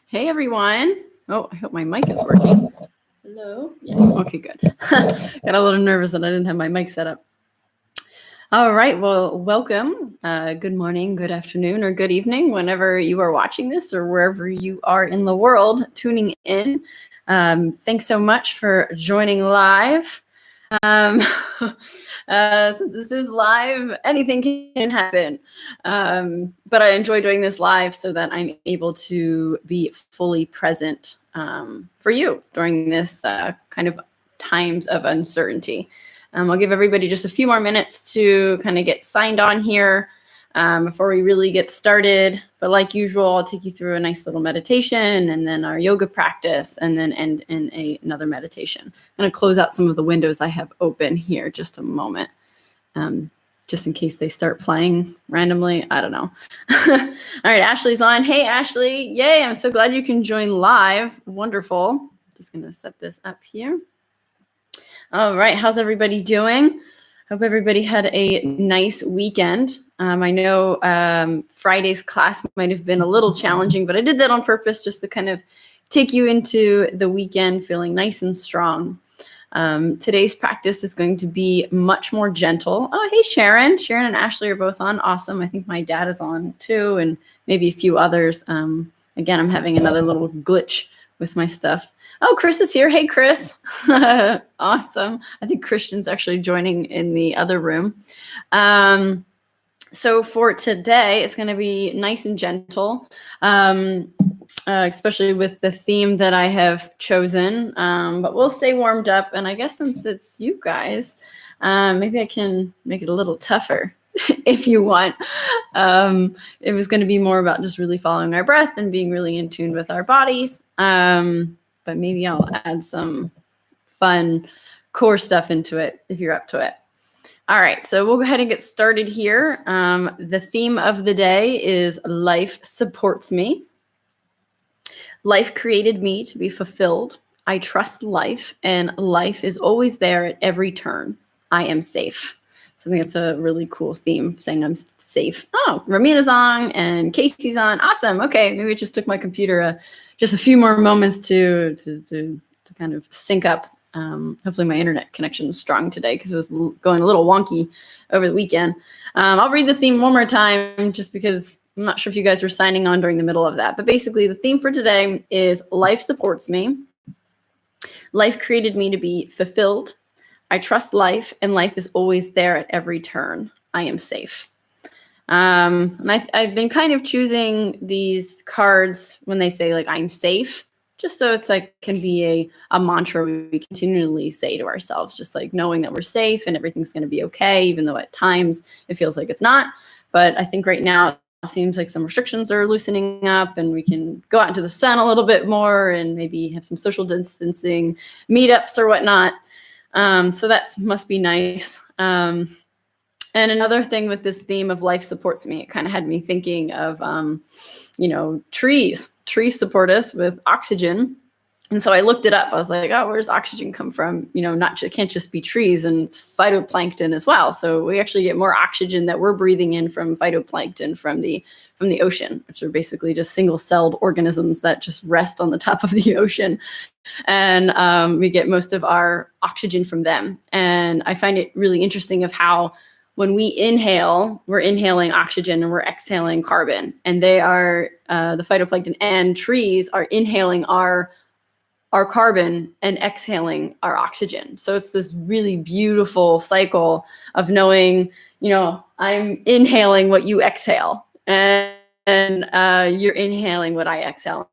Hey everyone. Oh, I hope my mic is working. Hello? Yeah, okay, good. Got a little nervous that I didn't have my mic set up. All right, well, welcome. Good morning, good afternoon, or good evening, whenever you are watching this or wherever you are in the world tuning in. Thanks so much for joining live. Since this is live, anything can happen. But I enjoy doing this live so that I'm able to be fully present for you during this kind of times of uncertainty. I'll give everybody just a few more minutes to kind of get signed on here before we really get started. But like usual, I'll take you through a nice little meditation and then our yoga practice and then end in another meditation. I'm going to close out some of the windows I have open here just a moment, just in case they start playing randomly. I don't know. All right, Ashley's on. Hey, Ashley. Yay, I'm so glad you can join live. Wonderful. Just going to set this up here. All right, how's everybody doing? Hope everybody had a nice weekend. I know Friday's class might have been a little challenging, but I did that on purpose just to kind of take you into the weekend feeling nice and strong. Today's practice is going to be much more gentle. Oh, hey, Sharon. Sharon and Ashley are both on. Awesome. I think my dad is on too, and maybe a few others. Again, I'm having another little glitch with my stuff. Oh, Chris is here. Hey, Chris. Awesome. I think Christian's actually joining in the other room. So for today, it's going to be nice and gentle, especially with the theme that I have chosen. But we'll stay warmed up. And I guess since it's you guys, maybe I can make it a little tougher if you want. It was going to be more about just really following our breath and being really in tune with our bodies. But maybe I'll add some fun core stuff into it if you're up to it. All right, so we'll go ahead and get started here. The theme of the day is life supports me. Life created me to be fulfilled. I trust life, and life is always there at every turn. I am safe. So I think it's a really cool theme, saying I'm safe. Oh, Ramina's on and Casey's on. Awesome. Okay, maybe it just took my computer just a few more moments to kind of sync up. Hopefully my internet connection is strong today because it was going a little wonky over the weekend. I'll read the theme one more time just because I'm not sure if you guys were signing on during the middle of that. But basically the theme for today is life supports me. Life created me to be fulfilled. I trust life, and life is always there at every turn. I am safe. And I've been kind of choosing these cards when they say like I'm safe, just so it's like can be a mantra we continually say to ourselves, just like knowing that we're safe and everything's going to be okay, even though at times it feels like it's not. But I think right now it seems like some restrictions are loosening up and we can go out into the sun a little bit more and maybe have some social distancing meetups or whatnot. So that must be nice. And another thing with this theme of life supports me, it kind of had me thinking of, trees. Trees support us with oxygen. And so I looked it up. I was like, oh, where does oxygen come from? It can't just be trees, and it's phytoplankton as well. So we actually get more oxygen that we're breathing in from phytoplankton from the ocean, which are basically just single-celled organisms that just rest on the top of the ocean. And we get most of our oxygen from them. And I find it really interesting of how when we inhale, we're inhaling oxygen and we're exhaling carbon. And they are, the phytoplankton and trees are inhaling our carbon and exhaling our oxygen. So it's this really beautiful cycle of knowing, I'm inhaling what you exhale and you're inhaling what I exhale.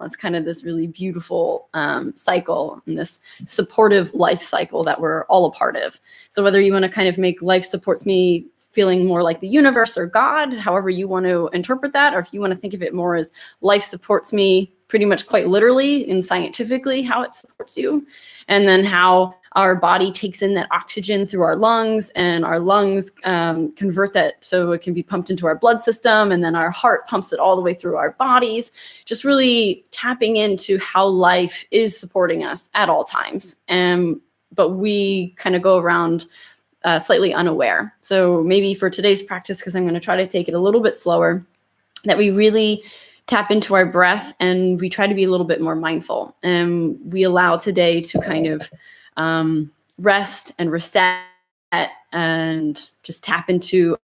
It's kind of this really beautiful cycle and this supportive life cycle that we're all a part of. So whether you want to kind of make life supports me feeling more like the universe or God, however you want to interpret that, or if you want to think of it more as life supports me pretty much quite literally and scientifically how it supports you, and then how our body takes in that oxygen through our lungs, and our lungs convert that so it can be pumped into our blood system, and then our heart pumps it all the way through our bodies, just really tapping into how life is supporting us at all times. But we kind of go around slightly unaware. So maybe for today's practice, because I'm going to try to take it a little bit slower, that we really tap into our breath, and we try to be a little bit more mindful. And we allow today to kind of rest and reset and just tap into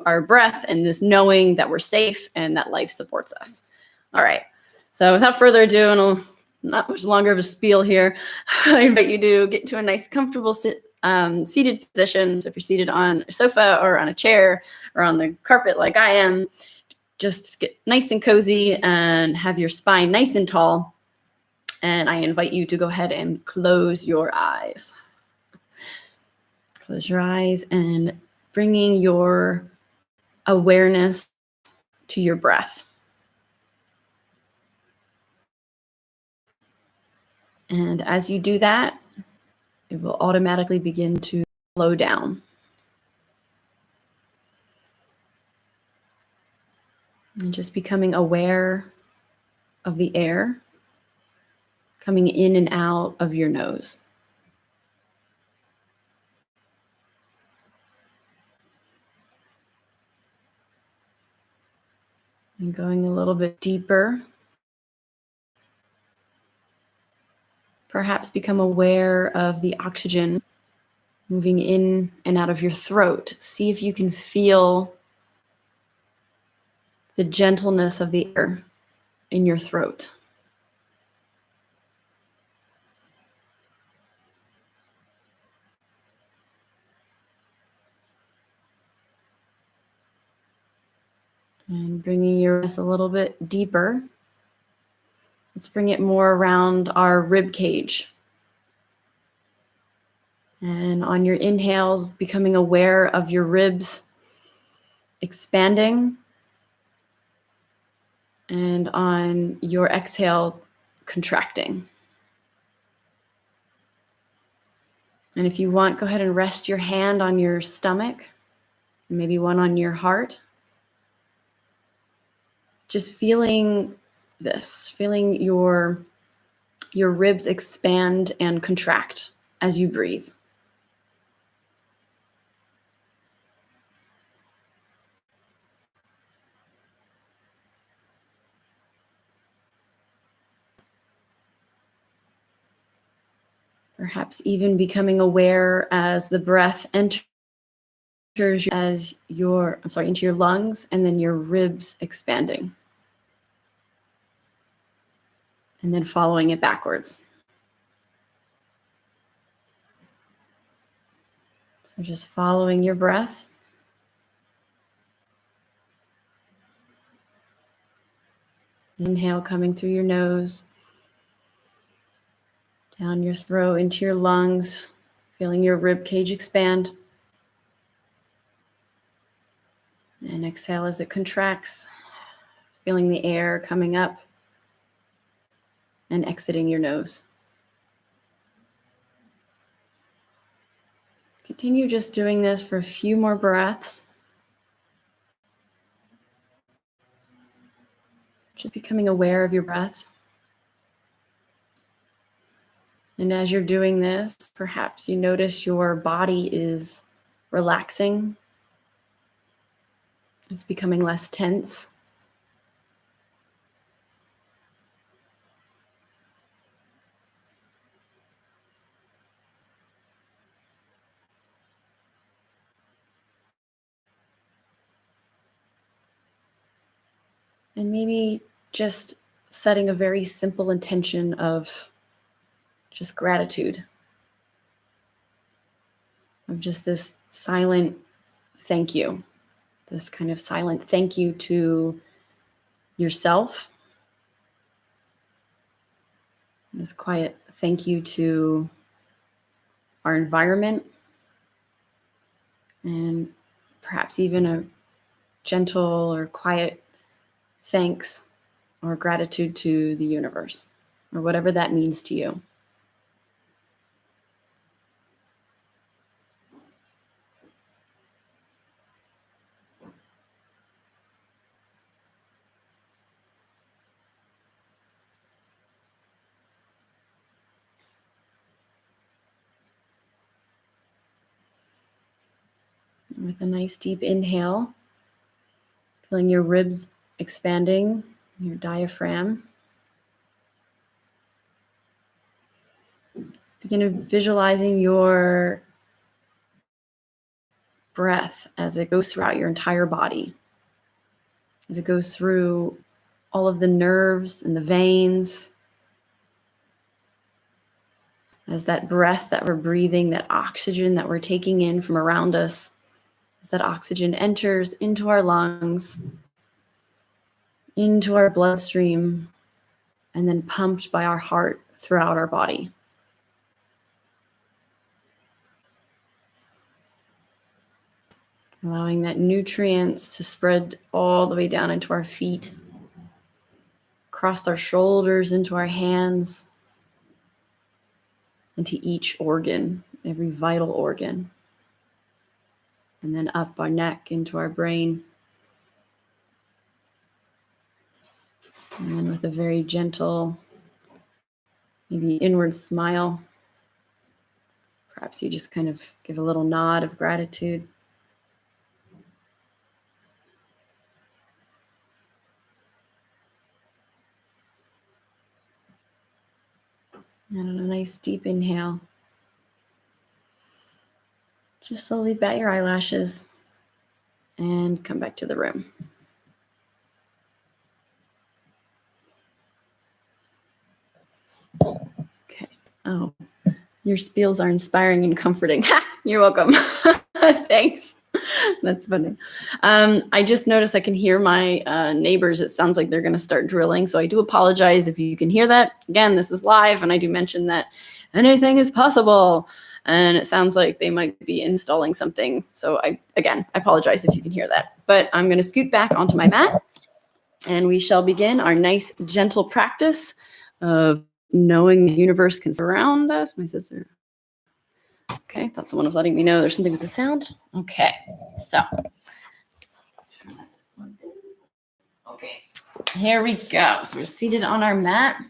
our breath and this knowing that we're safe and that life supports us. All right. So without further ado, and not much longer of a spiel here, I invite you to get into a nice, comfortable seated position. So if you're seated on a sofa or on a chair or on the carpet like I am, just get nice and cozy and have your spine nice and tall. And I invite you to go ahead and close your eyes. Close your eyes and bringing your awareness to your breath. And as you do that, it will automatically begin to slow down. And just becoming aware of the air coming in and out of your nose. And going a little bit deeper, perhaps become aware of the oxygen moving in and out of your throat. See if you can feel the gentleness of the air in your throat. And bringing your breath a little bit deeper. Let's bring it more around our rib cage. And on your inhales, becoming aware of your ribs expanding. And on your exhale, contracting. And if you want, go ahead and rest your hand on your stomach, maybe one on your heart. Just feeling this, feeling your ribs expand and contract as you breathe. Perhaps even becoming aware as the breath enters into your lungs, and then your ribs expanding. And then following it backwards. So just following your breath. Inhale coming through your nose, down your throat into your lungs, feeling your rib cage expand. And exhale as it contracts, feeling the air coming up and exiting your nose. Continue just doing this for a few more breaths. Just becoming aware of your breath. And as you're doing this, perhaps you notice your body is relaxing. It's becoming less tense. And maybe just setting a very simple intention of just gratitude, of just this silent thank you, this kind of silent thank you to yourself, this quiet thank you to our environment, and perhaps even a gentle or quiet thanks or gratitude to the universe, or whatever that means to you. With a nice deep inhale, feeling your ribs expanding your diaphragm. Begin visualizing your breath as it goes throughout your entire body, as it goes through all of the nerves and the veins, as that breath that we're breathing, that oxygen that we're taking in from around us, as that oxygen enters into our lungs, into our bloodstream, and then pumped by our heart throughout our body. Allowing that nutrients to spread all the way down into our feet, across our shoulders, into our hands, into each organ, every vital organ. And then up our neck into our brain. And then with a very gentle, maybe inward smile, perhaps you just kind of give a little nod of gratitude. And a nice deep inhale. Just slowly bat your eyelashes and come back to the room. Okay. Oh, your spiels are inspiring and comforting. Ha! You're welcome. Thanks. That's funny. I just noticed I can hear my neighbors. It sounds like they're going to start drilling. So I do apologize if you can hear that. Again, this is live, and I do mention that anything is possible. And it sounds like they might be installing something. So I apologize if you can hear that. But I'm going to scoot back onto my mat, and we shall begin our nice, gentle practice of knowing the universe can surround us. My sister. Okay, thought someone was letting me know there's something with the sound. Okay, so. Okay, here we go. So we're seated on our mat.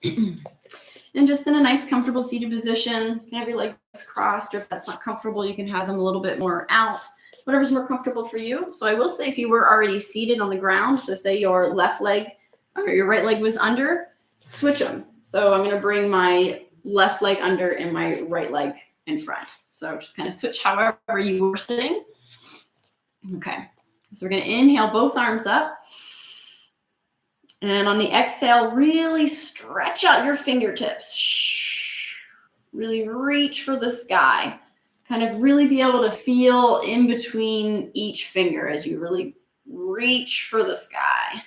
And just in a nice, comfortable seated position. You can have your legs crossed, or if that's not comfortable, you can have them a little bit more out. Whatever's more comfortable for you. So I will say if you were already seated on the ground, so say your left leg or your right leg was under, switch them. So I'm going to bring my left leg under and my right leg in front. So just kind of switch however you were sitting. Okay. So we're going to inhale both arms up. And on the exhale, really stretch out your fingertips. Really reach for the sky. Kind of really be able to feel in between each finger as you really reach for the sky.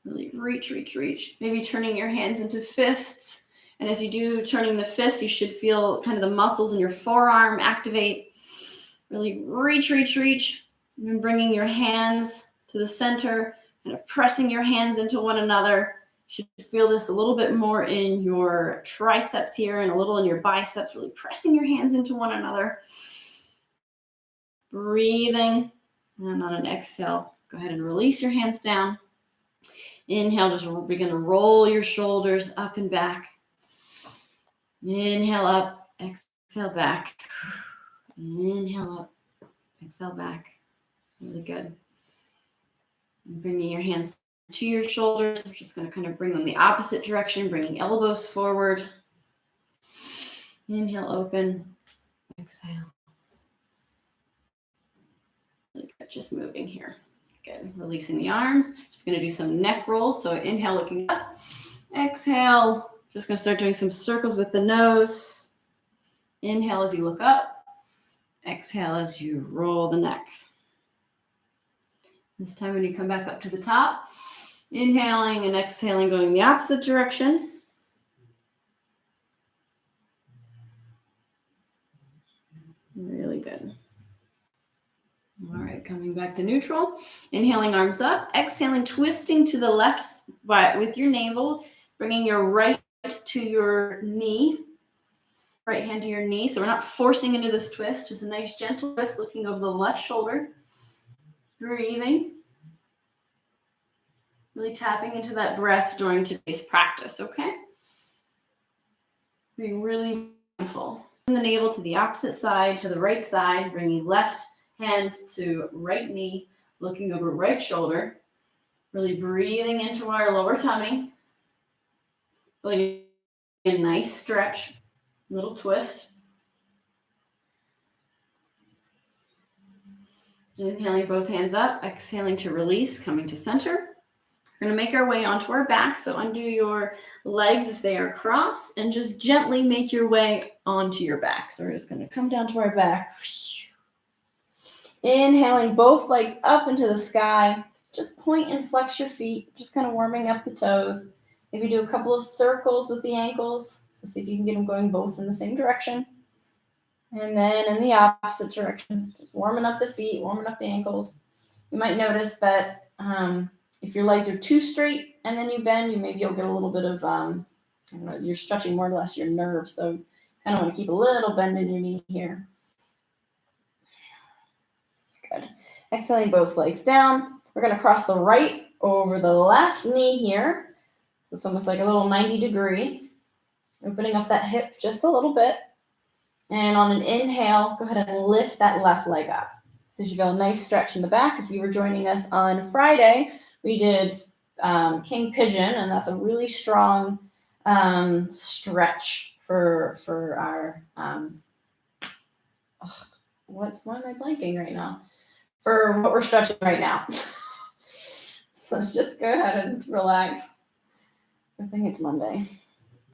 Really reach, reach, reach. Maybe turning your hands into fists. And as you do turning the fist, you should feel kind of the muscles in your forearm activate. Really reach, reach, reach. And bringing your hands to the center, kind of pressing your hands into one another. You should feel this a little bit more in your triceps here and a little in your biceps, really pressing your hands into one another. Breathing. And on an exhale, go ahead and release your hands down. Inhale, just begin to roll your shoulders up and back. Inhale up, exhale back. Inhale up, exhale back. Really good. And bringing your hands to your shoulders. I'm just going to kind of bring them the opposite direction, bringing elbows forward. Inhale, open. Exhale. Really good. Just moving here. Good. Releasing the arms. Just going to do some neck rolls. So inhale, looking up. Exhale. Just going to start doing some circles with the nose. Inhale as you look up. Exhale as you roll the neck. This time when you come back up to the top, inhaling and exhaling, going the opposite direction. Really good. All right, coming back to neutral. Inhaling, arms up. Exhaling, twisting to the left with your navel, bringing your right to your knee. Right hand to your knee. So we're not forcing into this twist. Just a nice gentle twist, looking over the left shoulder. Breathing. Really tapping into that breath during today's practice, okay? Being really mindful. Bring the navel to the opposite side, to the right side, bringing left Hand to right knee, looking over right shoulder. Really breathing into our lower tummy. Feeling a nice stretch, little twist. Inhaling both hands up, exhaling to release, coming to center. We're going to make our way onto our back. So undo your legs if they are crossed and just gently make your way onto your back. So we're just going to come down to our back. Inhaling both legs up into the sky. Just point and flex your feet, just kind of warming up the toes. Maybe do a couple of circles with the ankles. So see if you can get them going both in the same direction. And then in the opposite direction, just warming up the feet, warming up the ankles. You might notice that if your legs are too straight and then you bend, maybe you'll get a little bit of, you're stretching more or less your nerves. So kind of want to keep a little bend in your knee here. Good. Exhaling both legs down. We're going to cross the right over the left knee here. So it's almost like a little 90 degree. Opening up that hip just a little bit. And on an inhale, go ahead and lift that left leg up. So you feel a nice stretch in the back. If you were joining us on Friday, we did King Pigeon, and that's a really strong stretch for our, why am I blanking right now? For what we're stretching right now. So just go ahead and relax. I think it's Monday.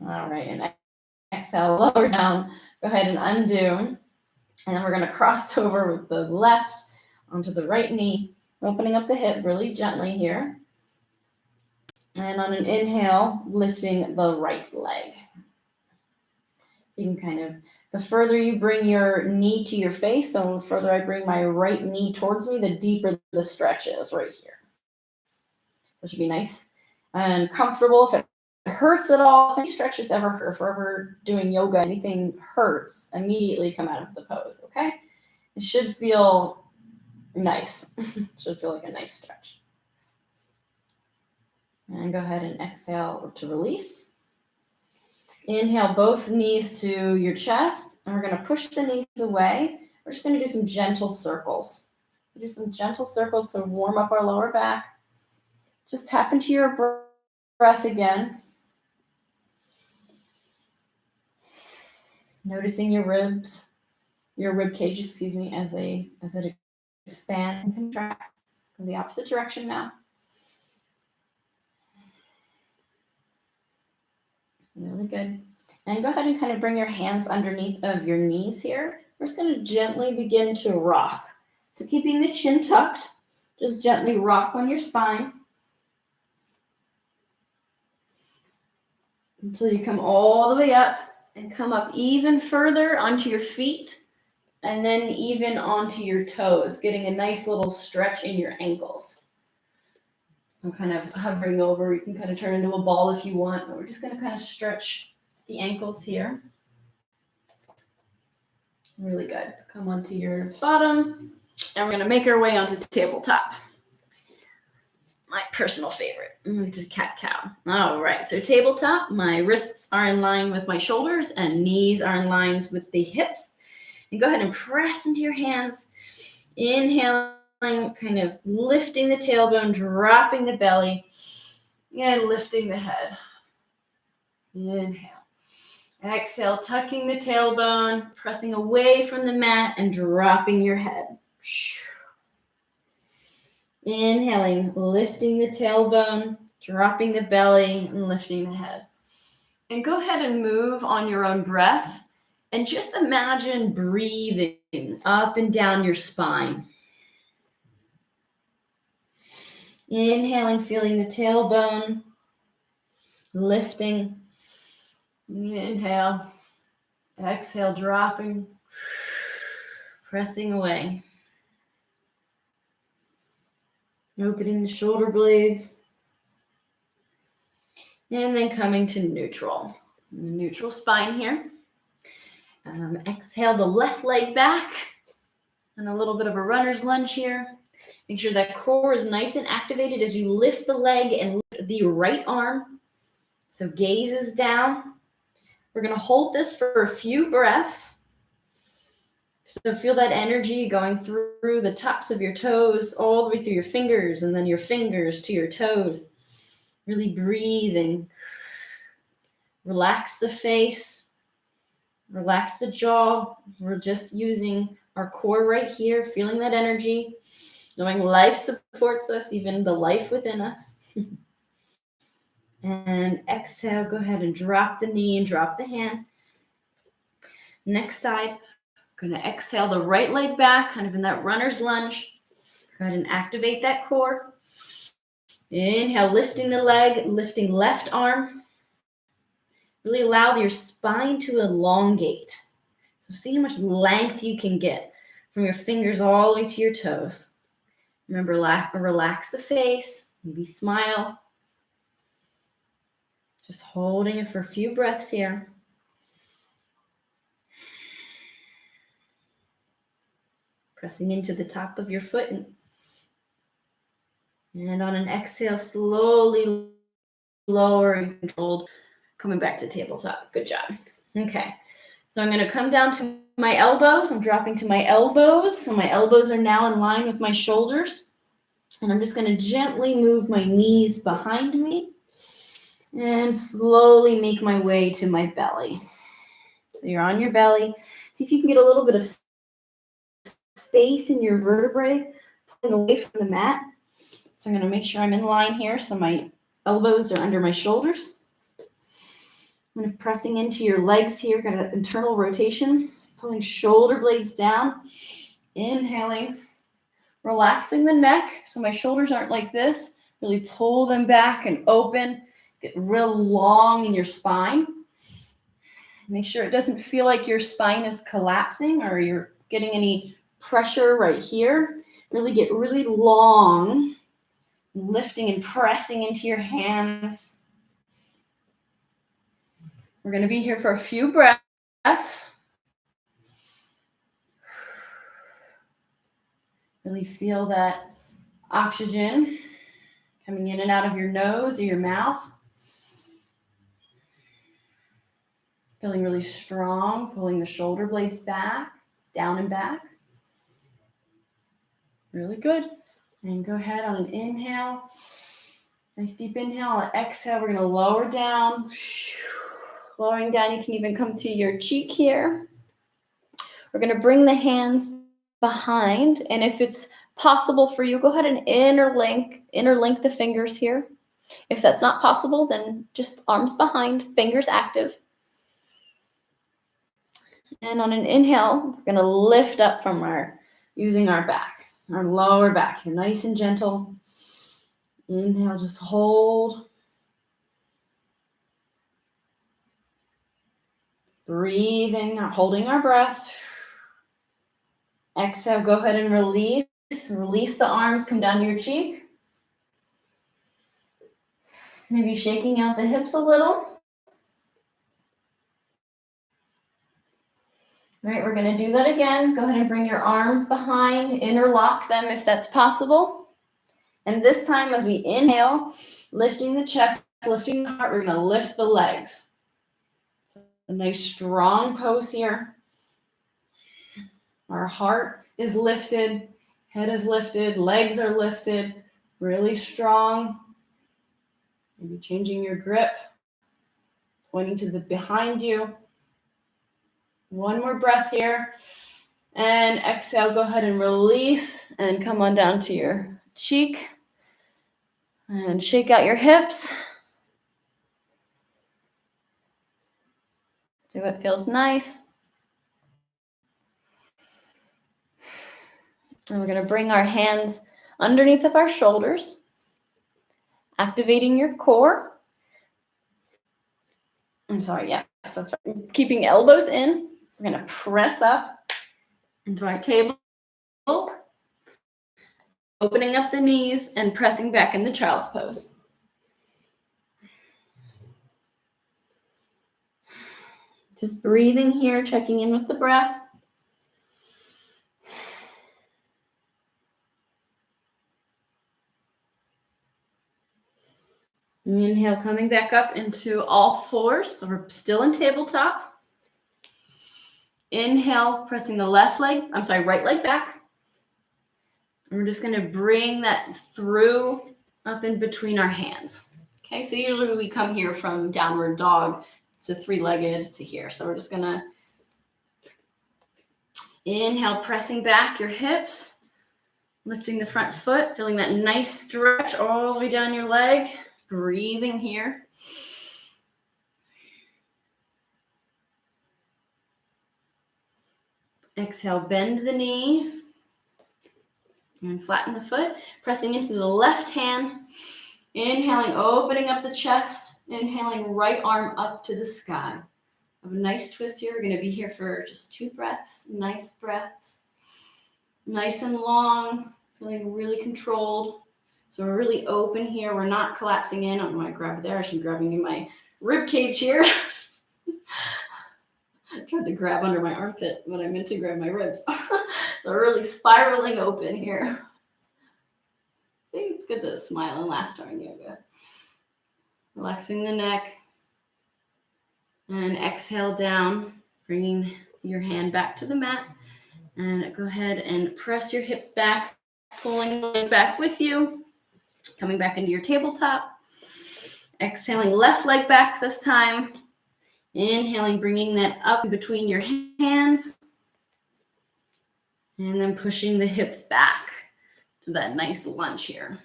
All right, and exhale, lower down. Go ahead and undo. And then we're going to cross over with the left onto the right knee, opening up the hip really gently here. And on an inhale, lifting the right leg. So you can kind of, the further you bring your knee to your face, so the further I bring my right knee towards me, the deeper the stretch is right here. So it should be nice and comfortable. If it hurts at all, if any stretches ever hurt, if we're ever doing yoga, anything hurts, immediately come out of the pose, okay? It should feel nice. Should feel like a nice stretch. And go ahead and exhale to release. Inhale both knees to your chest, and we're going to push the knees away. We're just going to do some gentle circles. So do some gentle circles to warm up our lower back. Just tap into your breath again. Noticing your rib cage, as it expands and contracts. In the opposite direction now. Really good. And go ahead and kind of bring your hands underneath of your knees here. We're just going to gently begin to rock. So keeping the chin tucked, just gently rock on your spine until you come all the way up and come up even further onto your feet and then even onto your toes, getting a nice little stretch in your ankles. So kind of hovering over, you can kind of turn into a ball if you want, but we're just going to kind of stretch the ankles here. Really good. Come onto your bottom, and we're going to make our way onto tabletop. My personal favorite. To cat-cow. All right, so tabletop, my wrists are in line with my shoulders and knees are in line with the hips. And go ahead and press into your hands. Inhaling, kind of lifting the tailbone, dropping the belly, and lifting the head. Inhale. Exhale, tucking the tailbone, pressing away from the mat, and dropping your head. Inhaling, lifting the tailbone, dropping the belly, and lifting the head. And go ahead and move on your own breath, and just imagine breathing up and down your spine. Inhaling, feeling the tailbone, lifting. Inhale, exhale, dropping, pressing away. Opening the shoulder blades. And then coming to neutral. The neutral spine here. Exhale the left leg back. And a little bit of a runner's lunge here. Make sure that core is nice and activated as you lift the leg and lift the right arm. So gaze is down. We're going to hold this for a few breaths. So feel that energy going through the tops of your toes, all the way through your fingers, and then your fingers to your toes. Really breathing. Relax the face. Relax the jaw. We're just using our core right here, feeling that energy, knowing life supports us, even the life within us. And exhale, go ahead and drop the knee and drop the hand. Next side, going to exhale the right leg back, kind of in that runner's lunge. Go ahead and activate that core. Inhale, lifting the leg, lifting left arm. Really allow your spine to elongate. So see how much length you can get from your fingers all the way to your toes. Remember, relax the face, maybe smile. Just holding it for a few breaths here. Pressing into the top of your foot. And on an exhale, slowly lowering, controlled, coming back to tabletop. Good job. Okay. So I'm going to come down to my elbows. I'm dropping to my elbows. So my elbows are now in line with my shoulders. And I'm just going to gently move my knees behind me and slowly make my way to my belly. So you're on your belly. See if you can get a little bit of space in your vertebrae, pulling away from the mat. So I'm going to make sure I'm in line here. So my elbows are under my shoulders. Kind of pressing into your legs here, kind of internal rotation, pulling shoulder blades down, inhaling, relaxing the neck so my shoulders aren't like this. Really pull them back and open, get real long in your spine. Make sure it doesn't feel like your spine is collapsing or you're getting any pressure right here. Really get really long, lifting and pressing into your hands. We're going to be here for a few breaths. Really feel that oxygen coming in and out of your nose or your mouth. Feeling really strong, pulling the shoulder blades back, down and back. Really good. And go ahead on an inhale. Nice deep inhale. On an exhale, we're going to lower down. Lowering down, you can even come to your cheek here. We're going to bring the hands behind. And if it's possible for you, go ahead and interlink the fingers here. If that's not possible, then just arms behind, fingers active. And on an inhale, we're going to lift up from using our back, our lower back here, nice and gentle. Inhale, just hold. Breathing, holding our breath. Exhale, go ahead and release. Release the arms, come down to your cheek. Maybe shaking out the hips a little. All right, we're going to do that again. Go ahead and bring your arms behind, interlock them if that's possible. And this time as we inhale, lifting the chest, lifting the heart, we're going to lift the legs. So a nice strong pose here. Our heart is lifted, head is lifted, legs are lifted, really strong. Maybe changing your grip, pointing to the behind you. One more breath here. And exhale, go ahead and release and come on down to your cheek. And shake out your hips. See what feels nice. And we're going to bring our hands underneath of our shoulders, activating your core. I'm sorry, yes, that's right. Keeping elbows in. We're going to press up into our table, opening up the knees and pressing back into child's pose. Just breathing here, checking in with the breath. Inhale, coming back up into all fours. So we're still in tabletop. Inhale, pressing the right leg back. And we're just going to bring that through up in between our hands. Okay, so usually we come here from downward dog to three-legged to here. So we're just going to inhale, pressing back your hips, lifting the front foot, feeling that nice stretch all the way down your leg, breathing here. Exhale, bend the knee and flatten the foot, pressing into the left hand. Inhaling, opening up the chest. Inhaling, right arm up to the sky. Have a nice twist here. We're going to be here for just 2 breaths. Nice breaths. Nice and long. Feeling really controlled. So we're really open here. We're not collapsing in. I don't know why I grabbed there. I should be grabbing in my rib cage here. I tried to grab under my armpit when I meant to grab my ribs. They're really spiraling open here. See, it's good to smile and laugh during yoga. Relaxing the neck. And exhale down, bringing your hand back to the mat. And go ahead and press your hips back, pulling the leg back with you. Coming back into your tabletop. Exhaling, left leg back this time. Inhaling, bringing that up between your hands. And then pushing the hips back to that nice lunge here.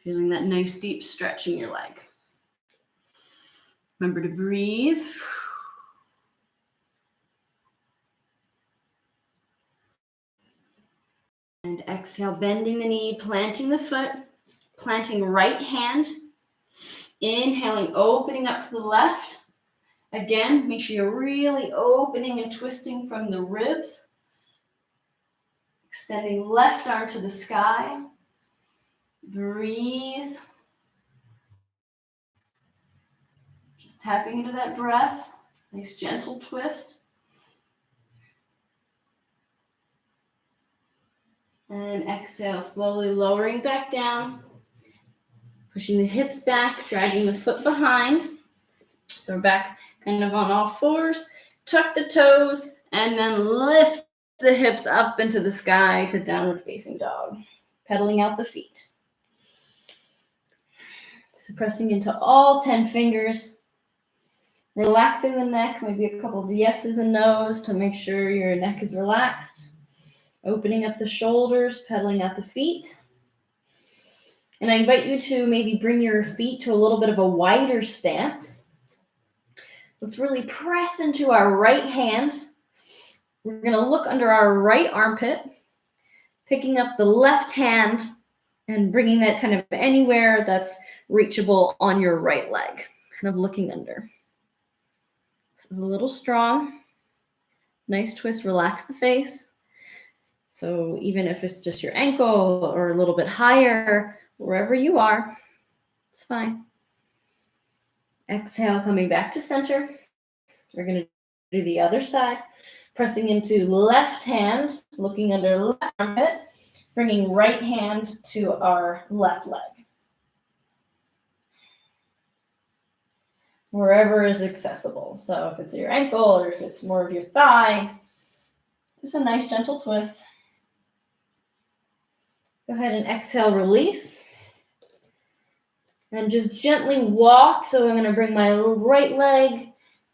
Feeling that nice deep stretch in your leg. Remember to breathe. And exhale, bending the knee, planting the foot, planting right hand. Inhaling, opening up to the left. Again, make sure you're really opening and twisting from the ribs. Extending left arm to the sky. Breathe. Just tapping into that breath. Nice gentle twist. And exhale, slowly lowering back down. Pushing the hips back, dragging the foot behind. So we're back kind of on all fours. Tuck the toes, and then lift the hips up into the sky to downward facing dog. Pedaling out the feet. So pressing into all 10 fingers. Relaxing the neck, maybe a couple of yeses and nos to make sure your neck is relaxed. Opening up the shoulders, pedaling out the feet. And I invite you to maybe bring your feet to a little bit of a wider stance. Let's really press into our right hand. We're going to look under our right armpit, picking up the left hand and bringing that kind of anywhere that's reachable on your right leg, kind of looking under. This is a little strong. Nice twist, relax the face. So even if it's just your ankle or a little bit higher, wherever you are, it's fine. Exhale, coming back to center. We're going to do the other side. Pressing into left hand, looking under left armpit, bringing right hand to our left leg. Wherever is accessible. So if it's your ankle or if it's more of your thigh, just a nice gentle twist. Go ahead and exhale, release. And just gently walk. So I'm going to bring my right leg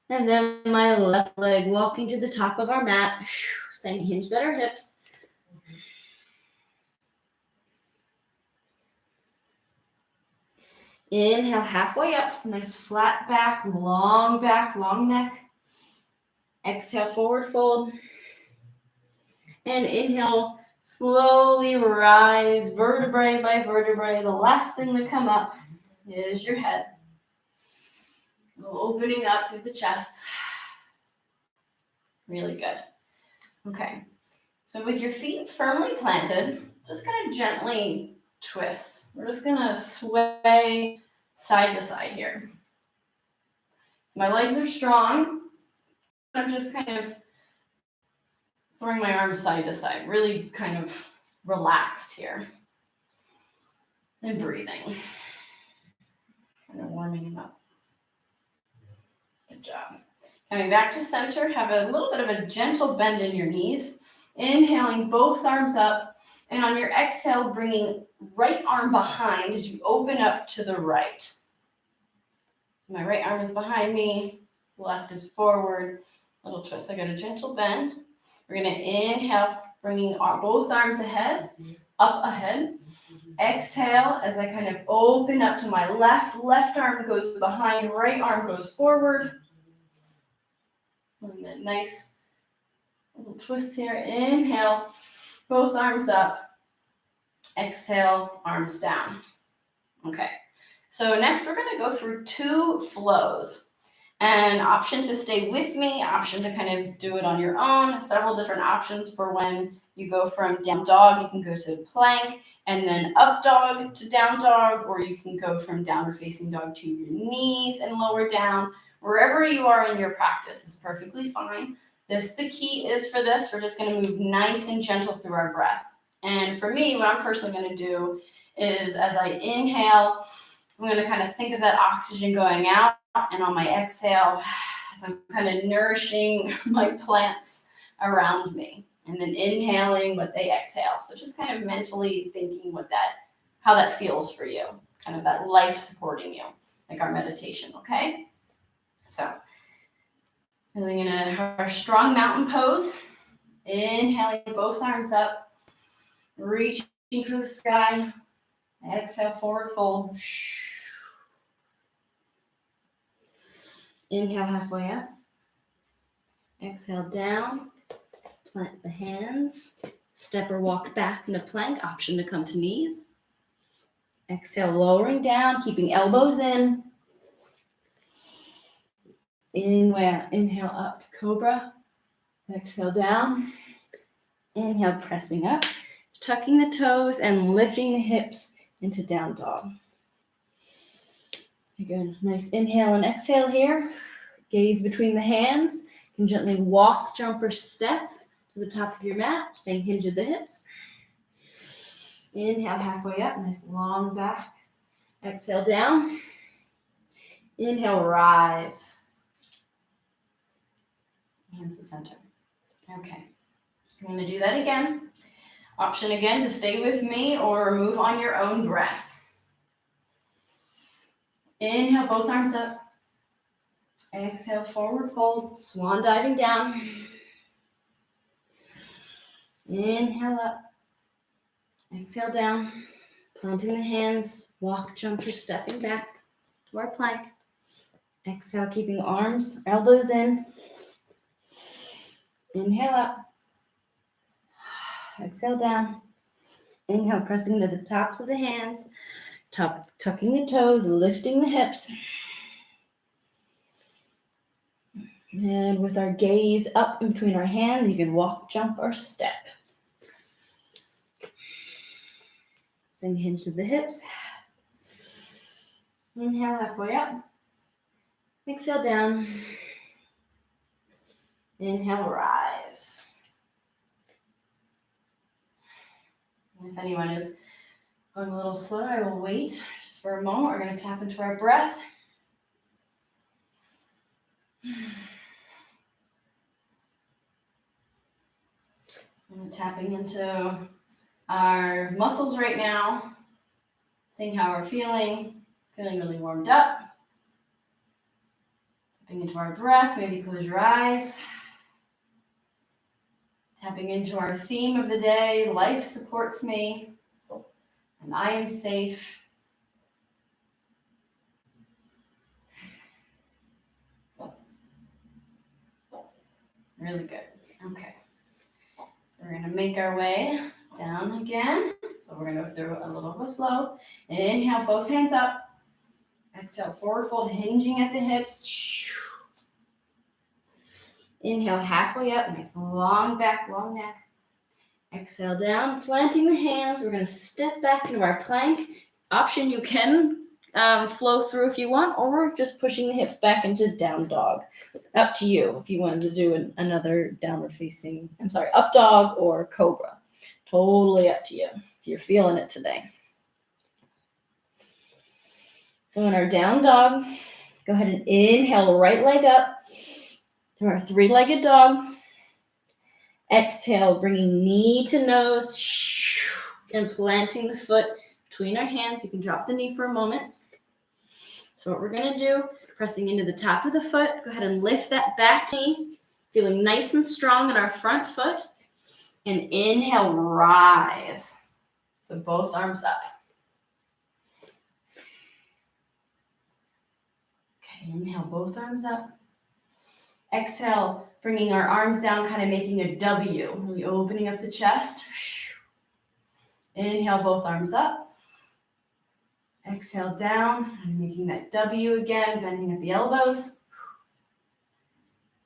and then my left leg walking to the top of our mat. Staying hinged at our hips. Inhale, halfway up. Nice flat back, long neck. Exhale, forward fold. And inhale, slowly rise vertebrae by vertebrae. The last thing to come up is your head. Opening up through the chest. Really good. Okay. So with your feet firmly planted, just going to gently twist. We're just going to sway side to side here. So my legs are strong. I'm just kind of throwing my arms side to side, really kind of relaxed here. And breathing. Kind of warming them up. Good job. Coming back to center, have a little bit of a gentle bend in your knees. Inhaling both arms up. And on your exhale, bringing right arm behind as you open up to the right. My right arm is behind me. Left is forward. Little twist. I got a gentle bend. We're going to inhale, bringing both arms ahead, up ahead. Exhale as I kind of open up to my left. Left arm goes behind, right arm goes forward. And a nice little twist here. Inhale, both arms up. Exhale, arms down. Okay. So next we're going to go through 2 flows. An option to stay with me, option to kind of do it on your own, several different options for when you go from down dog. You can go to plank and then up dog to down dog, or you can go from downward facing dog to your knees and lower down. Wherever you are in your practice is perfectly fine. The key is for this, we're just going to move nice and gentle through our breath. And for me, what I'm personally going to do is as I inhale, I'm going to kind of think of that oxygen going out, and on my exhale, as I'm kind of nourishing my plants around me, and then inhaling what they exhale. So just kind of mentally thinking how that feels for you, kind of that life supporting you, like our meditation, okay? So, feeling in our strong mountain pose, inhaling both arms up, reaching for the sky, exhale, forward fold. Inhale halfway up. Exhale down. Plant the hands. Step or walk back into plank. Option to come to knees. Exhale, lowering down, keeping elbows in. Inhale up to cobra. Exhale down. Inhale, pressing up. Tucking the toes and lifting the hips into down dog. Again, nice inhale and exhale here. Gaze between the hands. You can gently walk, jump, or step to the top of your mat, staying hinged at the hips. Inhale halfway up, nice long back. Exhale down. Inhale, rise. Hands to center. Okay, I'm going to do that again. Option again to stay with me or move on your own breath. Inhale, both arms up. Exhale, forward fold, swan diving down. Inhale up. Exhale down. Planting the hands, walk, jump, or stepping back to our plank. Exhale, keeping arms, elbows in. Inhale up. Exhale down. Inhale, pressing into the tops of the hands, tucking the toes, lifting the hips. And with our gaze up in between our hands, you can walk, jump, or step. Staying hinged to the hips. Inhale, halfway up. Exhale down. Inhale, rise. And if anyone is going a little slow, I will wait just for a moment. We're going to tap into our breath. And tapping into our muscles right now, seeing how we're feeling really warmed up. Tapping into our breath, maybe close your eyes. Tapping into our theme of the day, life supports me, and I am safe. Really good. Okay. So we're going to make our way down again. So we're going to go through a little bit slow. Inhale, both hands up. Exhale, forward fold, hinging at the hips. Inhale, halfway up. Nice long back, long neck. Exhale down, planting the hands. We're going to step back into our plank. Option, you can flow through if you want, or just pushing the hips back into down dog. Up to you if you wanted to do another up dog or cobra. Totally up to you if you're feeling it today. So in our down dog, go ahead and inhale, right leg up. to our three-legged dog. Exhale, bringing knee to nose and planting the foot between our hands. You can drop the knee for a moment. So what we're going to do, pressing into the top of the foot, go ahead and lift that back knee, feeling nice and strong in our front foot. And inhale, rise. So both arms up. Okay, inhale, both arms up. Exhale, bringing our arms down, kind of making a W, really opening up the chest. Inhale, both arms up. Exhale, down, and making that W again, bending at the elbows.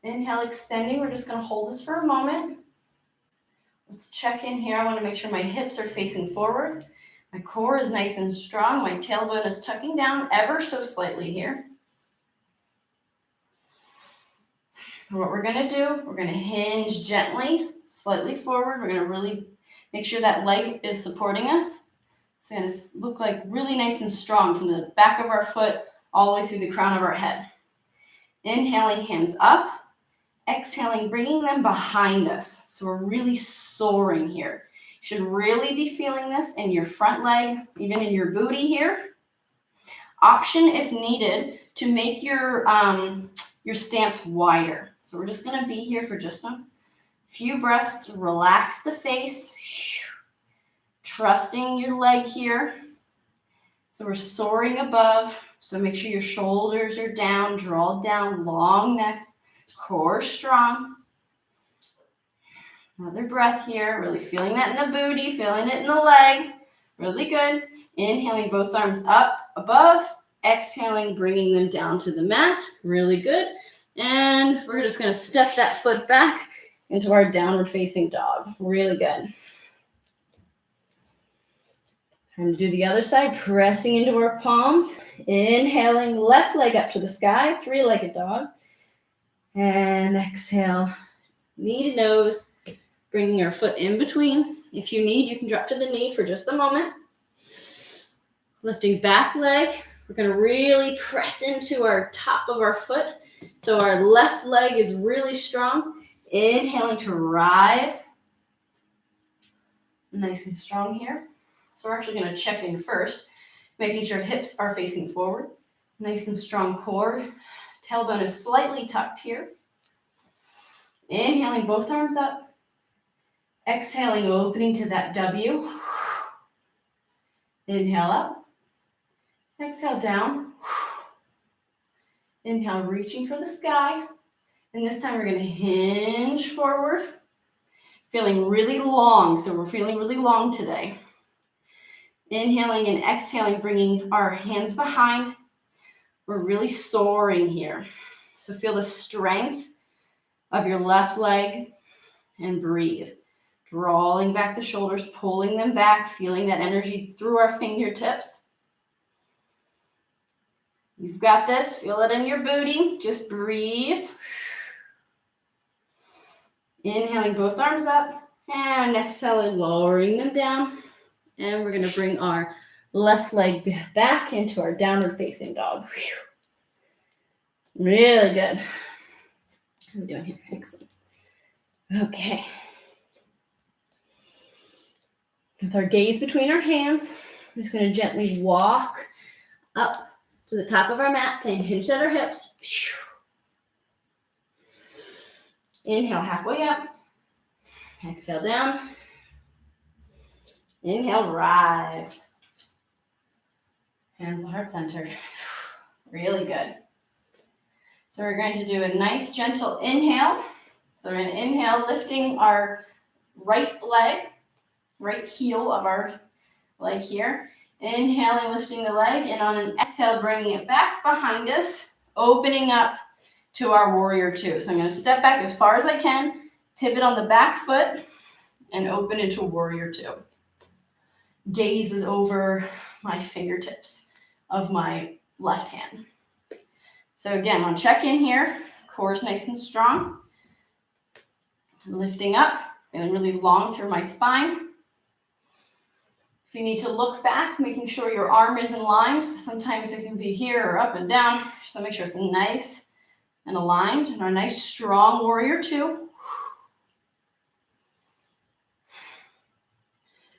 Inhale, extending. We're just going to hold this for a moment. Let's check in here. I want to make sure my hips are facing forward. My core is nice and strong. My tailbone is tucking down ever so slightly here. And what we're going to do, we're going to hinge gently, slightly forward. We're going to really make sure that leg is supporting us. It's going to look like really nice and strong from the back of our foot all the way through the crown of our head. Inhaling, hands up. Exhaling, bringing them behind us. So we're really soaring here. You should really be feeling this in your front leg, even in your booty here. Option, if needed, to make your stance wider. So we're just going to be here for just a few breaths to relax the face, trusting your leg here. So we're soaring above. So make sure your shoulders are down, draw down, long neck, core strong. Another breath here, really feeling that in the booty, feeling it in the leg. Really good. Inhaling both arms up, above. Exhaling, bringing them down to the mat. Really good. And we're just going to step that foot back into our downward facing dog. Really good. Time to do the other side, pressing into our palms. Inhaling, left leg up to the sky, three-legged dog. And exhale, knee to nose, bringing our foot in between. If you need, you can drop to the knee for just a moment. Lifting back leg. We're going to really press into our top of our foot. So our left leg is really strong. Inhaling to rise. Nice and strong here. So we're actually going to check in first, making sure hips are facing forward. Nice and strong core. Tailbone is slightly tucked here. Inhaling both arms up. Exhaling, opening to that W. Inhale up. Exhale down. Inhale, reaching for the sky. And this time we're going to hinge forward. Feeling really long, so we're feeling really long today. Inhaling and exhaling, bringing our hands behind. We're really soaring here. So feel the strength of your left leg and breathe. Drawing back the shoulders, pulling them back, feeling that energy through our fingertips. You've got this. Feel it in your booty. Just breathe. Inhaling both arms up and exhaling, lowering them down. And we're going to bring our left leg back into our downward facing dog. Really good. How are we doing here? Excellent. Okay. With our gaze between our hands, we're just going to gently walk up to the top of our mat, staying hinged at our hips. Inhale halfway up. Exhale down. Inhale, rise. Hands to heart center. Really good. So we're going to do a nice gentle inhale. So we're going to inhale, lifting our right leg, right heel of our leg here. Inhaling, lifting the leg, and on an exhale, bringing it back behind us, opening up to our warrior two. So I'm going to step back as far as I can, pivot on the back foot, and open into warrior two. Gaze is over my fingertips of my left hand. So again, I'll check in here. Core is nice and strong. Lifting up, feeling really long through my spine. If you need to look back, making sure your arm is in line. So sometimes it can be here or up and down. So make sure it's nice, and aligned in our nice strong warrior two.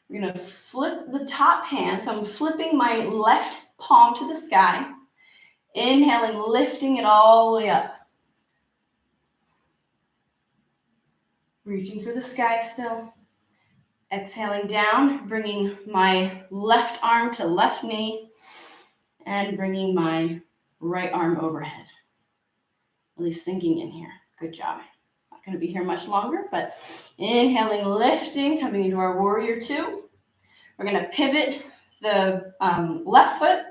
We're going to flip the top hand. So I'm flipping my left palm to the sky. Inhaling, lifting it all the way up. Reaching for the sky still. Exhaling down, bringing my left arm to left knee and bringing my right arm overhead. Really sinking in here. Good job. Not going to be here much longer, but inhaling, lifting, coming into our warrior two. We're going to pivot the left foot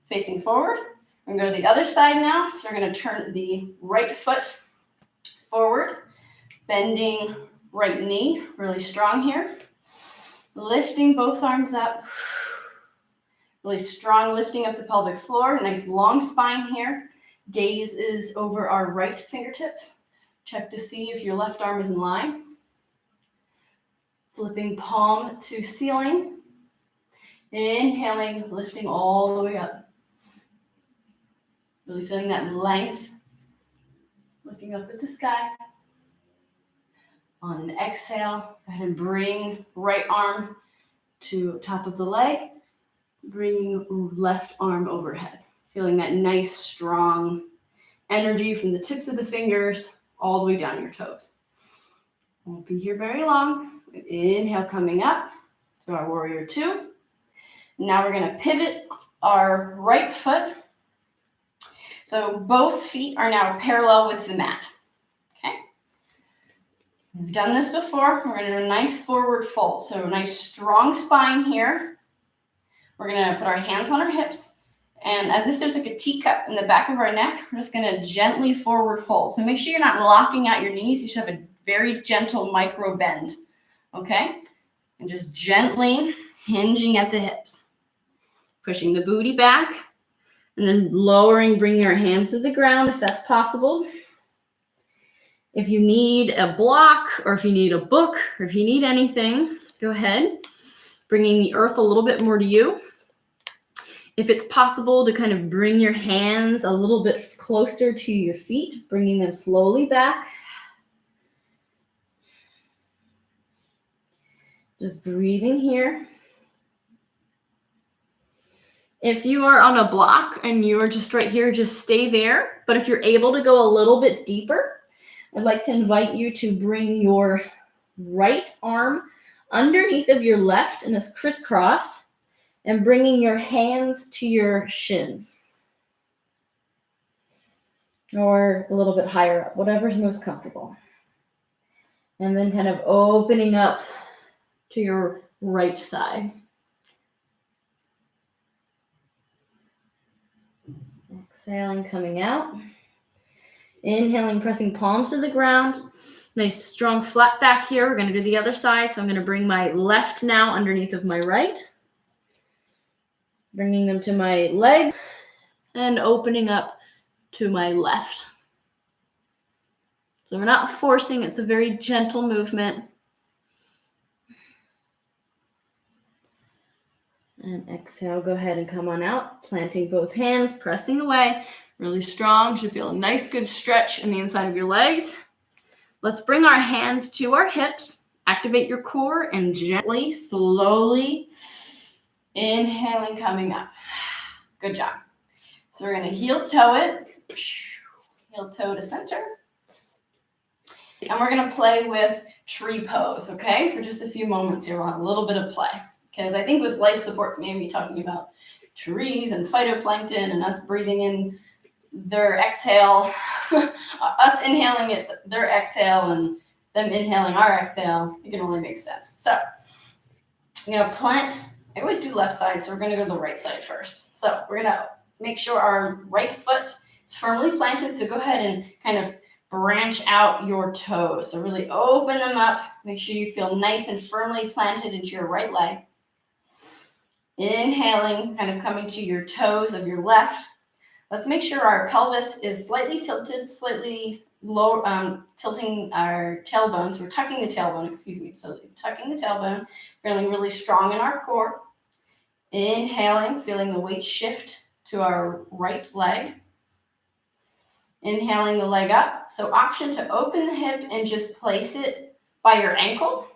facing forward. We're going to go to the other side now. So we're going to turn the right foot forward, bending right knee, really strong here. Lifting both arms up. Really strong, lifting up the pelvic floor. Nice long spine here. Gaze is over our right fingertips. Check to see if your left arm is in line. Flipping palm to ceiling. Inhaling, lifting all the way up. Really feeling that length. Looking up at the sky. On an exhale, go ahead and bring right arm to top of the leg. Bringing left arm overhead. Feeling that nice, strong energy from the tips of the fingers all the way down your toes. Won't be here very long. Inhale, coming up to our warrior two. Now we're going to pivot our right foot. So both feet are now parallel with the mat. Okay. We've done this before. We're going to do a nice forward fold. So a nice strong spine here. We're going to put our hands on our hips. And as if there's like a teacup in the back of our neck, we're just going to gently forward fold. So make sure you're not locking out your knees. You should have a very gentle micro bend. Okay? And just gently hinging at the hips. Pushing the booty back. And then lowering, bringing our hands to the ground if that's possible. If you need a block or if you need a book or if you need anything, go ahead. Bringing the earth a little bit more to you. If it's possible to kind of bring your hands a little bit closer to your feet, bringing them slowly back. Just breathing here. If you are on a block and you are just right here, just stay there. But if you're able to go a little bit deeper, I'd like to invite you to bring your right arm underneath of your left in this crisscross and bringing your hands to your shins or a little bit higher up, whatever's most comfortable. And then kind of opening up to your right side. Exhaling, coming out. Inhaling, pressing palms to the ground. Nice strong flat back here. We're going to do the other side. So I'm going to bring my left now underneath of my right. Bringing them to my leg and opening up to my left. So we're not forcing. It's a very gentle movement. And exhale, go ahead and come on out. Planting both hands, pressing away. Really strong. Should feel a nice good stretch in the inside of your legs. Let's bring our hands to our hips. Activate your core and gently, slowly inhaling, coming up. Good job. So we're going to heel toe it. Heel toe to center. And we're going to play with tree pose, okay? For just a few moments here, we'll have a little bit of play. Because I think with life supports, maybe talking about trees and phytoplankton and us breathing in their exhale, us inhaling it, their exhale, and them inhaling our exhale, it can only make sense. So I'm going to plant. I always do left side, so we're going to go to the right side first. So we're going to make sure our right foot is firmly planted. So go ahead and kind of branch out your toes. So really open them up. Make sure you feel nice and firmly planted into your right leg. Inhaling, kind of coming to your toes of your left. Let's make sure our pelvis is slightly tilted, slightly low, tilting our tailbone. So we're tucking the tailbone, So tucking the tailbone, feeling really strong in our core. Inhaling, feeling the weight shift to our right leg. Inhaling the leg up. So option to open the hip and just place it by your ankle.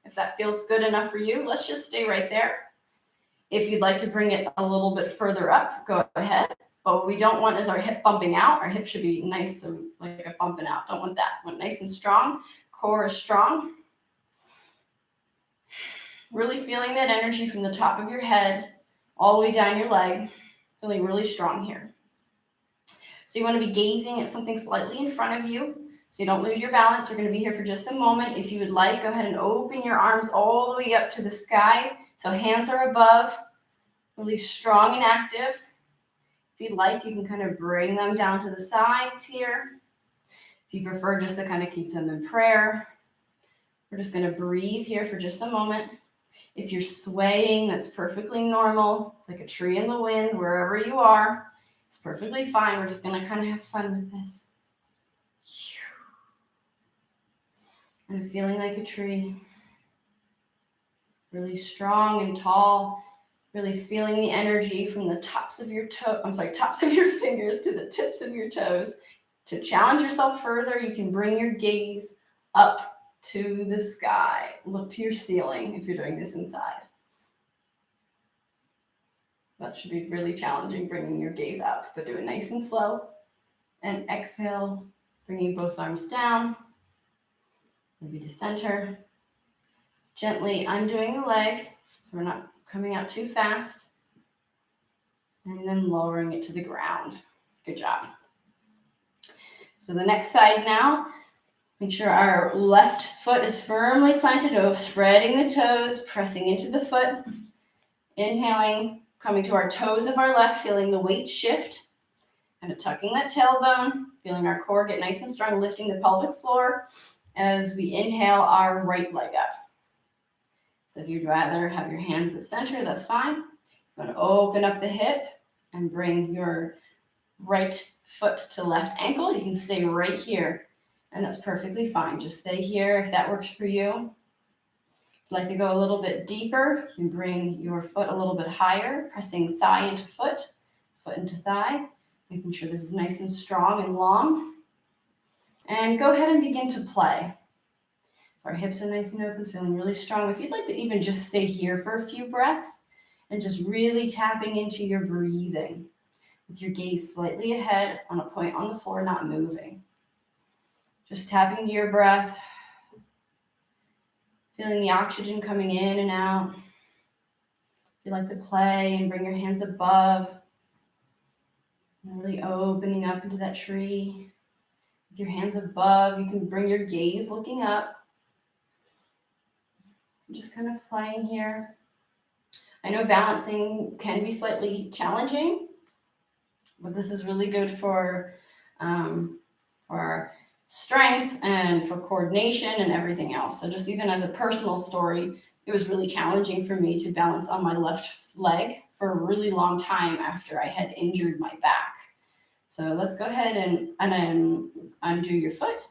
If that feels good enough for you, let's just stay right there. If you'd like to bring it a little bit further up, go ahead. But what we don't want is our hip bumping out. Our hip should be nice and like a bumping out. Don't want that. Want nice and strong. Core is strong. Really feeling that energy from the top of your head all the way down your leg. Feeling really strong here. So you want to be gazing at something slightly in front of you so you don't lose your balance. We're going to be here for just a moment. If you would like, go ahead and open your arms all the way up to the sky. So hands are above, really strong and active. If you'd like, you can kind of bring them down to the sides here. If you prefer just to kind of keep them in prayer, we're just going to breathe here for just a moment. If you're swaying, that's perfectly normal. It's like a tree in the wind, wherever you are. It's perfectly fine. We're just going to kind of have fun with this. And feeling like a tree. Really strong and tall. Really feeling the energy from the tops of your tops of your fingers to the tips of your toes. To challenge yourself further, you can bring your gaze up to the sky. Look to your ceiling if you're doing this inside. That should be really challenging, bringing your gaze up, but do it nice and slow. And exhale, bringing both arms down, maybe to center. Gently undoing the leg, so we're not coming out too fast. And then lowering it to the ground. Good job. So the next side now, make sure our left foot is firmly planted over, spreading the toes, pressing into the foot. Inhaling, coming to our toes of our left, feeling the weight shift. Kind of tucking that tailbone, feeling our core get nice and strong, lifting the pelvic floor as we inhale our right leg up. So if you'd rather have your hands at center, that's fine. You want to open up the hip and bring your right foot to left ankle. You can stay right here, and that's perfectly fine. Just stay here if that works for you. If you'd like to go a little bit deeper, you can bring your foot a little bit higher, pressing thigh into foot into thigh, making sure this is nice and strong and long. And go ahead and begin to play. So our hips are nice and open, feeling really strong. If you'd like to even just stay here for a few breaths and just really tapping into your breathing with your gaze slightly ahead on a point on the floor, not moving. Just tapping into your breath, feeling the oxygen coming in and out. If you'd like to play and bring your hands above, really opening up into that tree. With your hands above, you can bring your gaze looking up. Just kind of playing here. I know balancing can be slightly challenging, but this is really good for strength and for coordination and everything else. So just even as a personal story, it was really challenging for me to balance on my left leg for a really long time after I had injured my back. So let's go ahead and undo your foot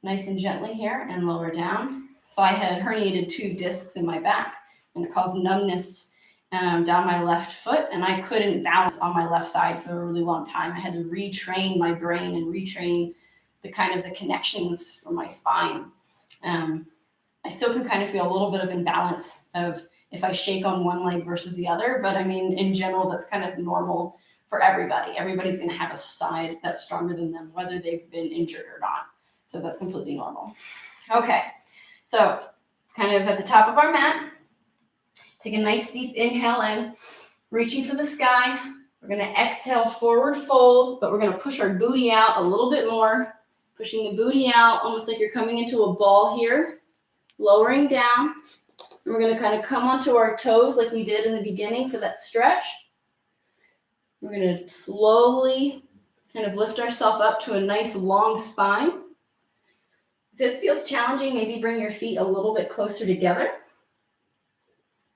nice and gently here and lower down. So I had herniated 2 discs in my back, and it caused numbness down my left foot, and I couldn't balance on my left side for a really long time. I had to retrain my brain and retrain the connections from my spine. I still can kind of feel a little bit of imbalance of if I shake on one leg versus the other, but I mean, in general, that's kind of normal for everybody. Everybody's going to have a side that's stronger than them, whether they've been injured or not. So that's completely normal. Okay. So kind of at the top of our mat, take a nice deep inhale in, reaching for the sky. We're going to exhale, forward fold, but we're going to push our booty out a little bit more, pushing the booty out almost like you're coming into a ball here, lowering down. And we're going to kind of come onto our toes like we did in the beginning for that stretch. We're going to slowly kind of lift ourselves up to a nice long spine. If this feels challenging, maybe bring your feet a little bit closer together.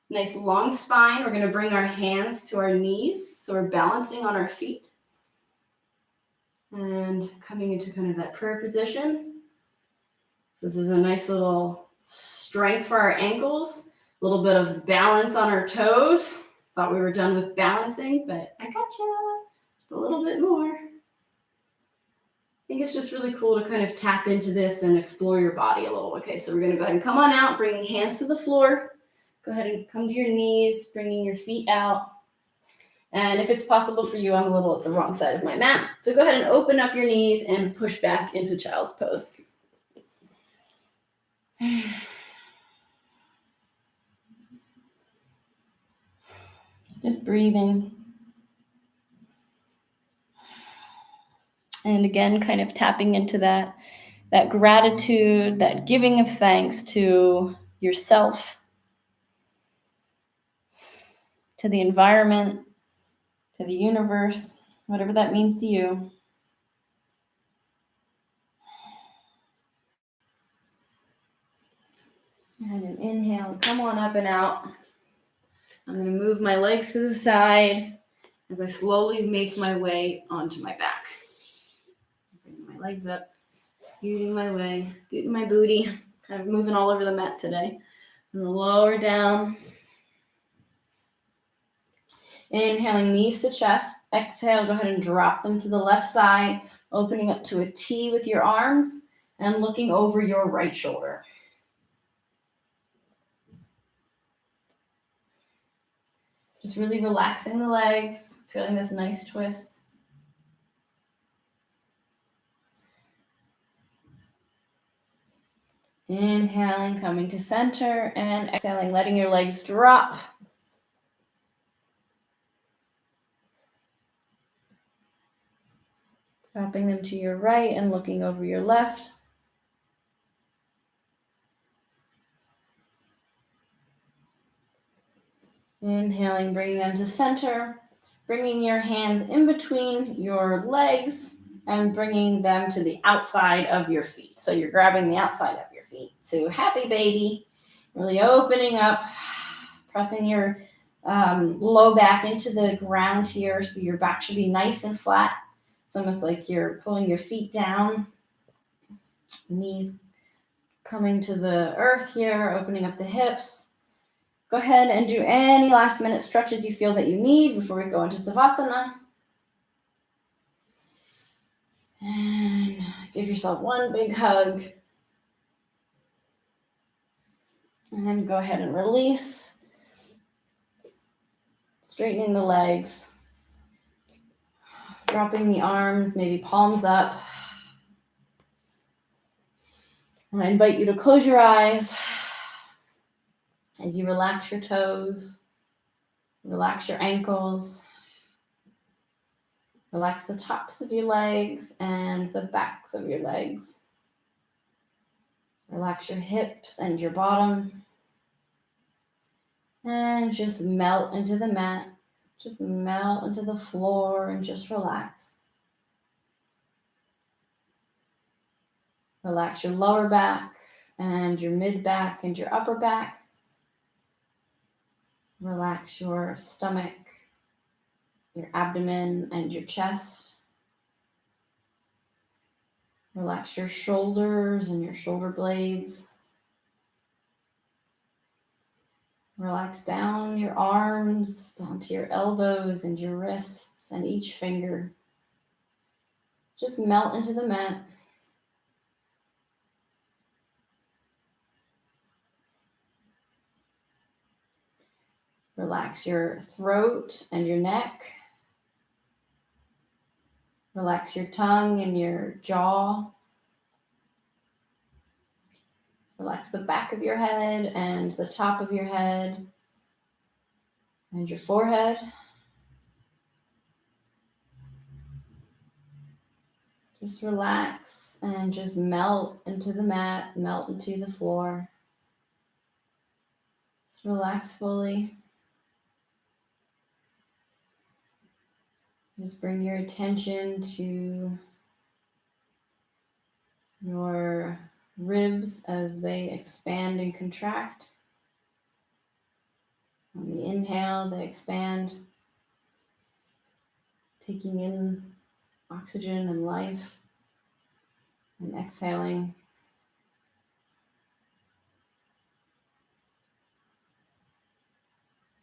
Nice long spine. We're going to bring our hands to our knees, so we're balancing on our feet. And coming into kind of that prayer position. So this is a nice little strength for our ankles, a little bit of balance on our toes. Thought we were done with balancing, but I got you. Just a little bit more. think it's just really cool to kind of tap into this and explore your body a little. Okay, so we're going to go ahead and come on out, bringing hands to the floor. Go ahead and come to your knees, bringing your feet out. And if it's possible for you, I'm a little at the wrong side of my mat. So go ahead and open up your knees and push back into child's pose. Just breathing. And again, kind of tapping into that gratitude, that giving of thanks to yourself, to the environment, to the universe, whatever that means to you. And an inhale, come on up and out. I'm going to move my legs to the side as I slowly make my way onto my back. Bringing my legs up, scooting my way, scooting my booty, kind of moving all over the mat today. And lower down. Inhaling, knees to chest. Exhale, go ahead and drop them to the left side, opening up to a T with your arms and looking over your right shoulder. Just really relaxing the legs, feeling this nice twist. Inhaling, coming to center, and exhaling, letting your legs drop. Dropping them to your right and looking over your left. Inhaling, bringing them to center, bringing your hands in between your legs and bringing them to the outside of your feet. So you're grabbing the outside of your feet. So happy baby, really opening up, pressing your low back into the ground here. So your back should be nice and flat. It's almost like you're pulling your feet down, knees coming to the earth here, opening up the hips. Go ahead and do any last minute stretches you feel that you need before we go into Savasana. And give yourself one big hug. And go ahead and release. Straightening the legs. Dropping the arms, maybe palms up. And I invite you to close your eyes as you relax your toes, relax your ankles, relax the tops of your legs and the backs of your legs. Relax your hips and your bottom. And just melt into the mat. Just melt into the floor and just relax. Relax your lower back and your mid back and your upper back. Relax your stomach, your abdomen, and your chest. Relax your shoulders and your shoulder blades. Relax down your arms, down to your elbows and your wrists and each finger. Just melt into the mat. Relax your throat and your neck. Relax your tongue and your jaw. Relax the back of your head and the top of your head and your forehead. Just relax and just melt into the mat, melt into the floor. Just relax fully. Just bring your attention to your ribs as they expand and contract. On the inhale, they expand, taking in oxygen and life, and exhaling.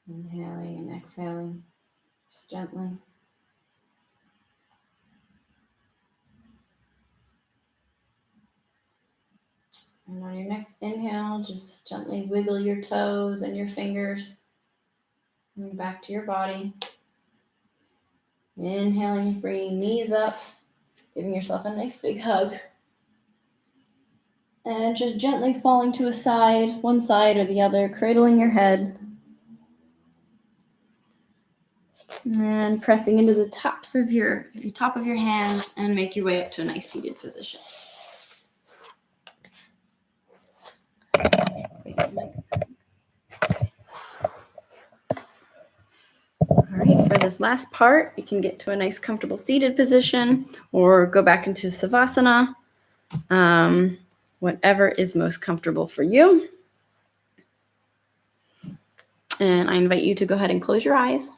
Inhaling and exhaling, just gently. And on your next inhale, just gently wiggle your toes and your fingers. Coming back to your body. Inhaling, bringing knees up, giving yourself a nice big hug. And just gently falling to a side, one side or the other, cradling your head. And pressing into the top of your hand and make your way up to a nice seated position. All right, for this last part, you can get to a nice comfortable seated position or go back into Savasana, whatever is most comfortable for you. And I invite you to go ahead and close your eyes.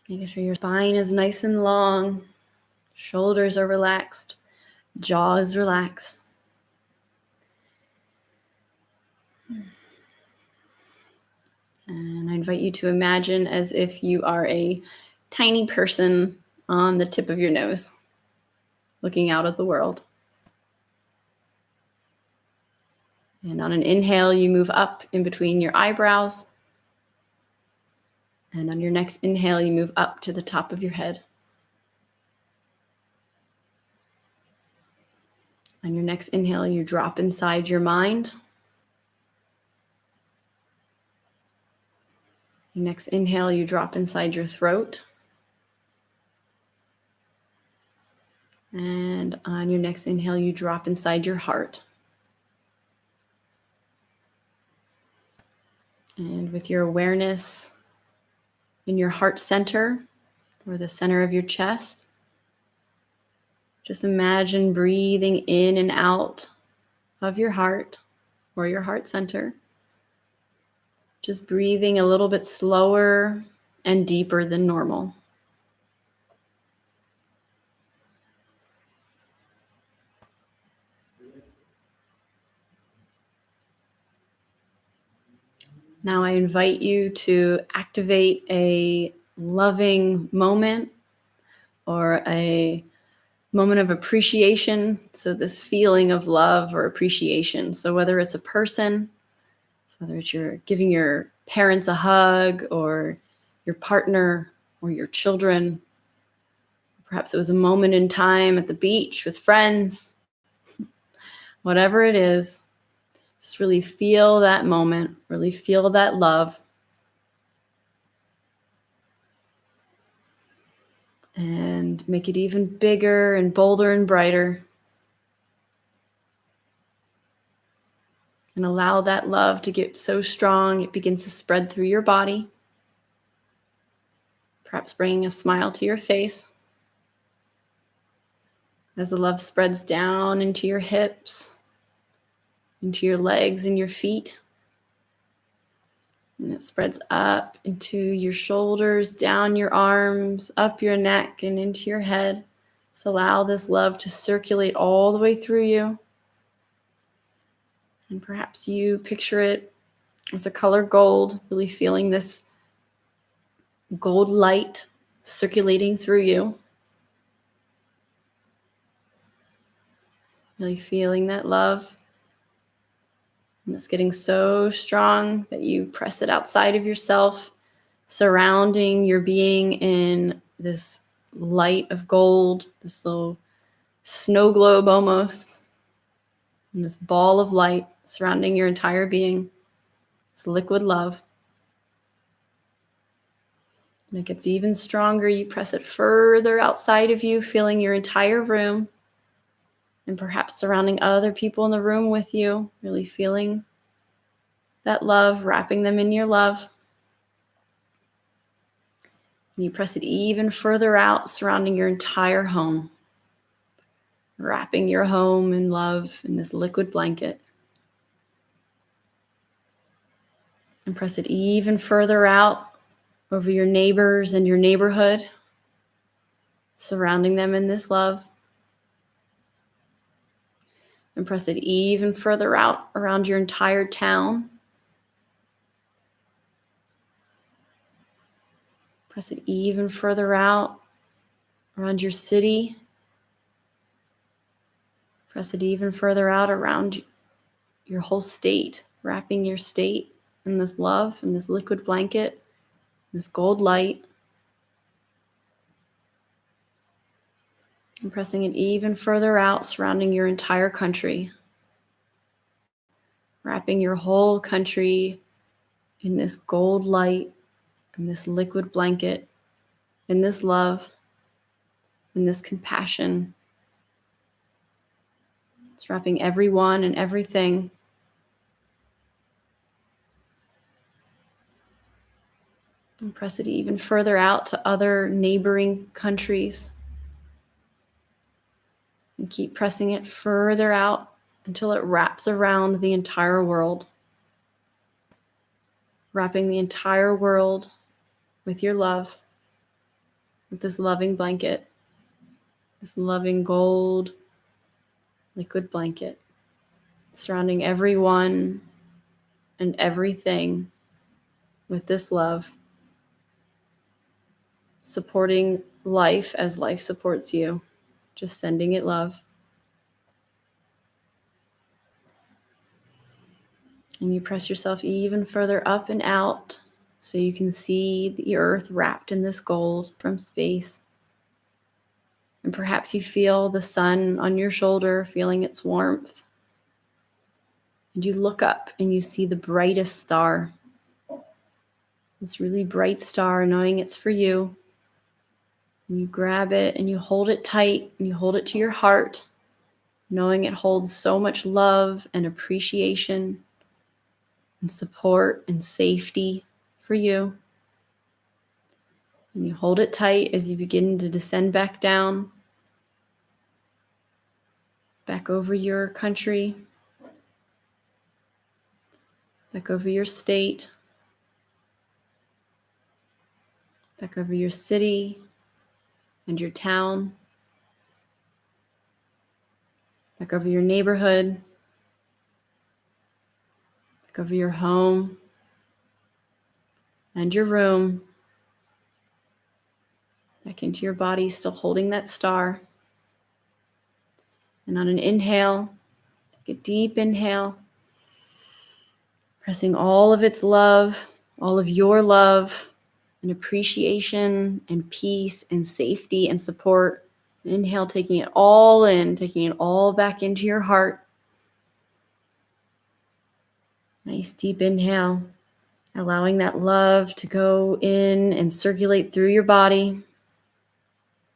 Making sure your spine is nice and long, shoulders are relaxed, jaw is relaxed. And I invite you to imagine as if you are a tiny person on the tip of your nose, looking out at the world. And on an inhale, you move up in between your eyebrows. And on your next inhale, you move up to the top of your head. On your next inhale, you drop inside your mind. Your next inhale, you drop inside your throat. And on your next inhale, you drop inside your heart. And with your awareness in your heart center, or the center of your chest, just imagine breathing in and out of your heart or your heart center. Just breathing a little bit slower and deeper than normal. Now I invite you to activate a loving moment or a moment of appreciation. So this feeling of love or appreciation. So whether it's a person, whether it's you're giving your parents a hug or your partner or your children, perhaps it was a moment in time at the beach with friends, whatever it is, just really feel that moment, really feel that love. And make it even bigger and bolder and brighter. And allow that love to get so strong it begins to spread through your body. Perhaps bringing a smile to your face. As the love spreads down into your hips, into your legs and your feet. And it spreads up into your shoulders, down your arms, up your neck, and into your head. Just allow this love to circulate all the way through you. And perhaps you picture it as a color gold, really feeling this gold light circulating through you. Really feeling that love. And it's getting so strong that you press it outside of yourself, surrounding your being in this light of gold, this little snow globe almost, and this ball of light surrounding your entire being. It's liquid love. And it gets even stronger. You press it further outside of you, filling your entire room, and perhaps surrounding other people in the room with you, really feeling that love, wrapping them in your love. And you press it even further out, surrounding your entire home, wrapping your home in love in this liquid blanket. And press it even further out over your neighbors and your neighborhood, surrounding them in this love. And press it even further out around your entire town. Press it even further out around your city. Press it even further out around your whole state, wrapping your state in this love, in this liquid blanket, this gold light. And pressing it even further out, surrounding your entire country. Wrapping your whole country in this gold light, in this liquid blanket, in this love, in this compassion. It's wrapping everyone and everything. And press it even further out to other neighboring countries. And keep pressing it further out until it wraps around the entire world. Wrapping the entire world with your love, with this loving blanket, this loving gold liquid blanket, surrounding everyone and everything with this love, supporting life as life supports you, just sending it love. And you press yourself even further up and out so you can see the earth wrapped in this gold from space. And perhaps you feel the sun on your shoulder, feeling its warmth. And you look up and you see the brightest star. This really bright star, knowing it's for you. And you grab it and you hold it tight and you hold it to your heart, knowing it holds so much love and appreciation and support and safety for you. And you hold it tight as you begin to descend back down, back over your country, back over your state, back over your city and your town, back over your neighborhood, back over your home and your room, back into your body, still holding that star. And on an inhale, take a deep inhale, pressing all of its love, all of your love and appreciation and peace and safety and support. Inhale, taking it all in, taking it all back into your heart. Nice deep inhale, allowing that love to go in and circulate through your body,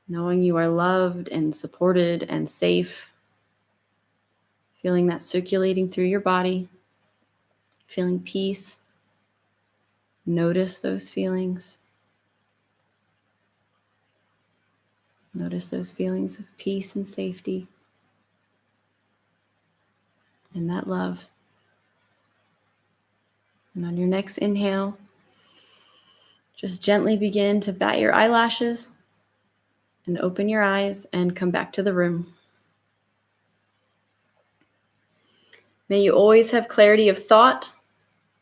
knowing you are loved and supported and safe. Feeling that circulating through your body, feeling peace. Notice those feelings. Notice those feelings of peace and safety and that love. And on your next inhale, just gently begin to bat your eyelashes and open your eyes and come back to the room. May you always have clarity of thought.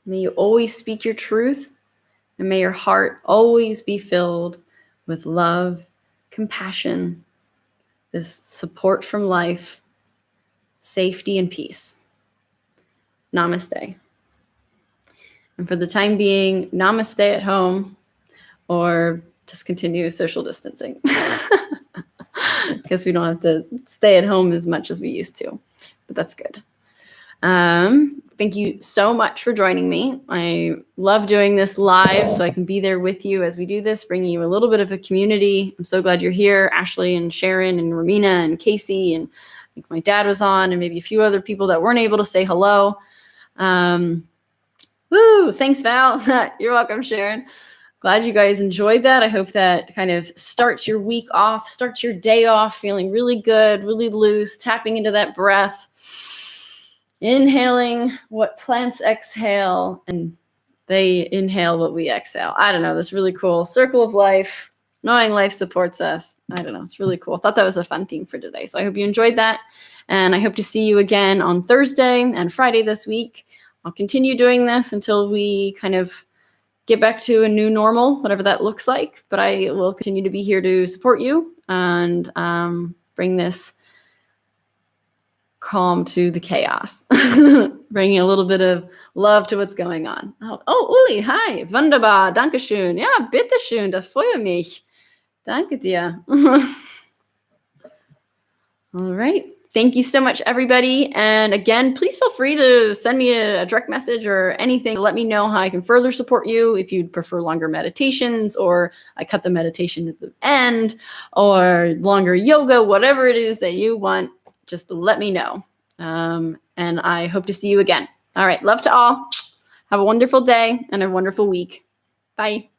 May you always speak your truth. And may your heart always be filled with love, compassion, this support from life, safety, and peace. Namaste. And for the time being, namaste at home, or just continue social distancing. Because we don't have to stay at home as much as we used to, but that's good. Thank you so much for joining me. I love doing this live so I can be there with you as we do this, bringing you a little bit of a community. I'm so glad you're here, Ashley and Sharon and Romina and Casey, and I think my dad was on, and maybe a few other people that weren't able to say hello. Woo! Thanks, Val. You're welcome, Sharon. Glad you guys enjoyed that. I hope that kind of starts your week off, starts your day off feeling really good, really loose, tapping into that breath. Inhaling what plants exhale, and they inhale what we exhale. I don't know, this really cool circle of life, knowing life supports us. I don't know, it's really cool. I thought that was a fun theme for today. So I hope you enjoyed that. And I hope to see you again on Thursday and Friday this week. I'll continue doing this until we kind of get back to a new normal, whatever that looks like. But I will continue to be here to support you and bring this calm to the chaos, bringing a little bit of love to what's going on. Oh, Uli, hi, wunderbar, danke schön. Ja, bitteschön, das freut mich. Danke dir. All right. Thank you so much, everybody. And again, please feel free to send me a direct message or anything. Let me know how I can further support you. If you'd prefer longer meditations, or I cut the meditation at the end, or longer yoga, whatever it is that you want, just let me know. And I hope to see you again. All right. Love to all. Have a wonderful day and a wonderful week. Bye.